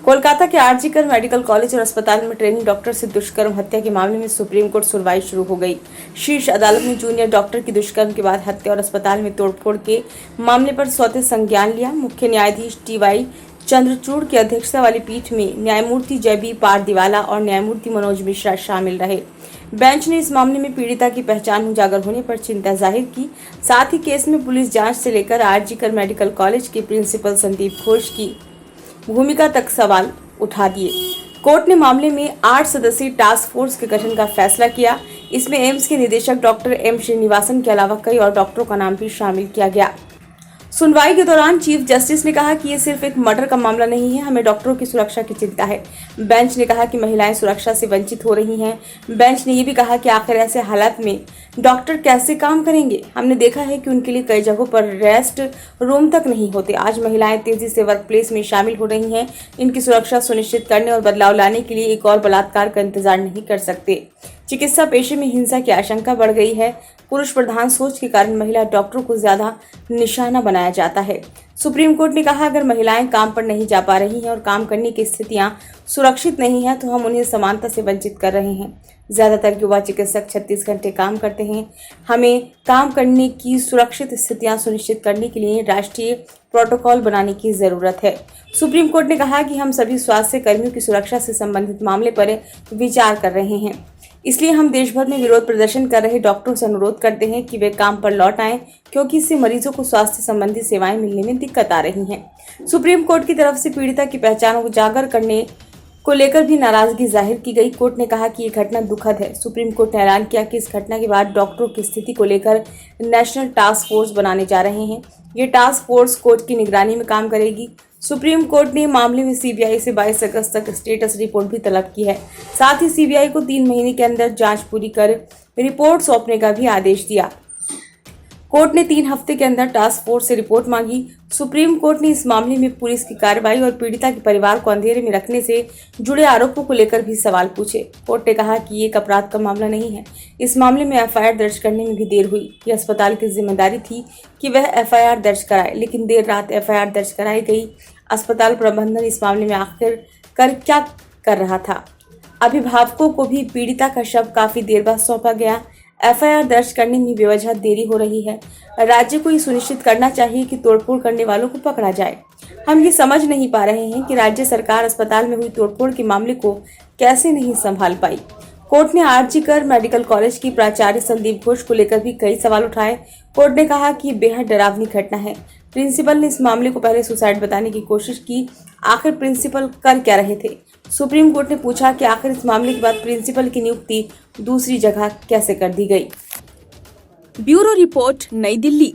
कोलकाता के RG Kar medical college और अस्पताल में ट्रेनिंग डॉक्टर से दुष्कर्म हत्या के मामले में सुप्रीम कोर्ट सुनवाई शुरू हो गई। शीर्ष अदालत ने जूनियर डॉक्टर की दुष्कर्म के बाद हत्या और अस्पताल में तोड़फोड़ के मामले पर स्वतः संज्ञान लिया। मुख्य न्यायाधीश टी.वाई. चंद्रचूड़ की अध्यक्षता वाली पीठ में न्यायमूर्ति जय.बी. पारदीवाला और न्यायमूर्ति मनोज मिश्रा शामिल रहे। बेंच ने इस मामले में पीड़िता की पहचान उजागर होने पर चिंता जाहिर की। साथ ही केस में पुलिस जांच से लेकर आरजीकर मेडिकल कॉलेज के प्रिंसिपल संदीप घोष की भूमिका तक सवाल उठा दिए। कोर्ट ने मामले में 8 सदस्यीय टास्क फोर्स के गठन का फैसला किया। इसमें एम्स के निदेशक डॉक्टर एम श्रीनिवासन के अलावा कई और डॉक्टरों का नाम भी शामिल किया गया। सुनवाई के दौरान चीफ जस्टिस ने कहा कि ये सिर्फ एक मर्डर का मामला नहीं है, हमें डॉक्टरों की सुरक्षा की चिंता है। बेंच ने कहा कि महिलाएं सुरक्षा से वंचित हो रही हैं। बेंच ने ये भी कहा कि आखिर ऐसे हालात में डॉक्टर कैसे काम करेंगे। हमने देखा है कि उनके लिए कई जगहों पर रेस्ट रूम तक नहीं होते। आज महिलाएं तेजी से वर्क प्लेस में शामिल हो रही हैं। इनकी सुरक्षा सुनिश्चित करने और बदलाव लाने के लिए एक और बलात्कार का इंतजार नहीं कर सकते। चिकित्सा पेशे में हिंसा की आशंका बढ़ गई है। पुरुष प्रधान सोच के कारण महिला डॉक्टरों को ज्यादा निशाना बनाया जाता है। सुप्रीम कोर्ट ने कहा, अगर महिलाएं काम पर नहीं जा पा रही हैं और काम करने की स्थितियां सुरक्षित नहीं हैं तो हम उन्हें समानता से वंचित कर रहे हैं। ज्यादातर युवा चिकित्सक 36 घंटे काम करते हैं। हमें काम करने की सुरक्षित स्थितियां सुनिश्चित करने के लिए राष्ट्रीय प्रोटोकॉल बनाने की जरूरत है। सुप्रीम कोर्ट ने कहा कि हम सभी स्वास्थ्य कर्मियों की सुरक्षा से संबंधित मामले पर विचार कर रहे हैं। इसलिए हम देश भर में विरोध प्रदर्शन कर रहे डॉक्टरों से अनुरोध करते हैं कि वे काम पर लौट आएं, क्योंकि इससे मरीजों को स्वास्थ्य संबंधी सेवाएं मिलने में दिक्कत आ रही है। सुप्रीम कोर्ट की तरफ से पीड़िता की पहचान उजागर करने को लेकर भी नाराजगी जाहिर की गई। कोर्ट ने कहा कि ये घटना दुखद है। सुप्रीम कोर्ट ने ऐलान किया कि इस घटना के बाद डॉक्टरों की स्थिति को लेकर नेशनल टास्क फोर्स बनाने जा रहे हैं। ये टास्क फोर्स कोर्ट की निगरानी में काम करेगी। सुप्रीम कोर्ट ने मामले में सीबीआई से 22 अगस्त तक स्टेटस रिपोर्ट भी तलब की है। साथ ही सीबीआई को 3 महीने के अंदर जांच पूरी कर रिपोर्ट सौंपने का भी आदेश दिया। कोर्ट ने 3 हफ्ते के अंदर टास्क फोर्स से रिपोर्ट मांगी। सुप्रीम कोर्ट ने इस मामले में पुलिस की कार्रवाई और पीड़िता के परिवार को अंधेरे में रखने से जुड़े आरोपों को लेकर भी सवाल पूछे। कोर्ट ने कहा कि ये एक अपराध का मामला नहीं है। इस मामले में एफआईआर दर्ज करने में भी देर हुई। यह अस्पताल की जिम्मेदारी थी कि वह एफआईआर दर्ज कराए, लेकिन देर रात एफआईआर दर्ज कराई गई। अस्पताल प्रबंधन इस मामले में आखिर क्या कर रहा था? अभिभावकों को भी पीड़िता का शव काफी देर बाद सौंपा गया। एफआईआर दर्ज करने में बेवजह देरी हो रही है। राज्य को ये सुनिश्चित करना चाहिए कि तोड़फोड़ करने वालों को पकड़ा जाए। हम ये समझ नहीं पा रहे हैं कि राज्य सरकार अस्पताल में हुई तोड़फोड़ के मामले को कैसे नहीं संभाल पाई। कोर्ट ने आरजीकर मेडिकल कॉलेज की प्राचार्य संदीप घोष को लेकर भी कई सवाल उठाए। कोर्ट ने कहा कि बेहद डरावनी घटना है। प्रिंसिपल ने इस मामले को पहले सुसाइड बताने की कोशिश की। आखिर प्रिंसिपल कर क्या रहे थे? सुप्रीम कोर्ट ने पूछा कि आखिर इस मामले के बाद प्रिंसिपल की नियुक्ति दूसरी जगह कैसे कर दी गई। ब्यूरो रिपोर्ट, नई दिल्ली।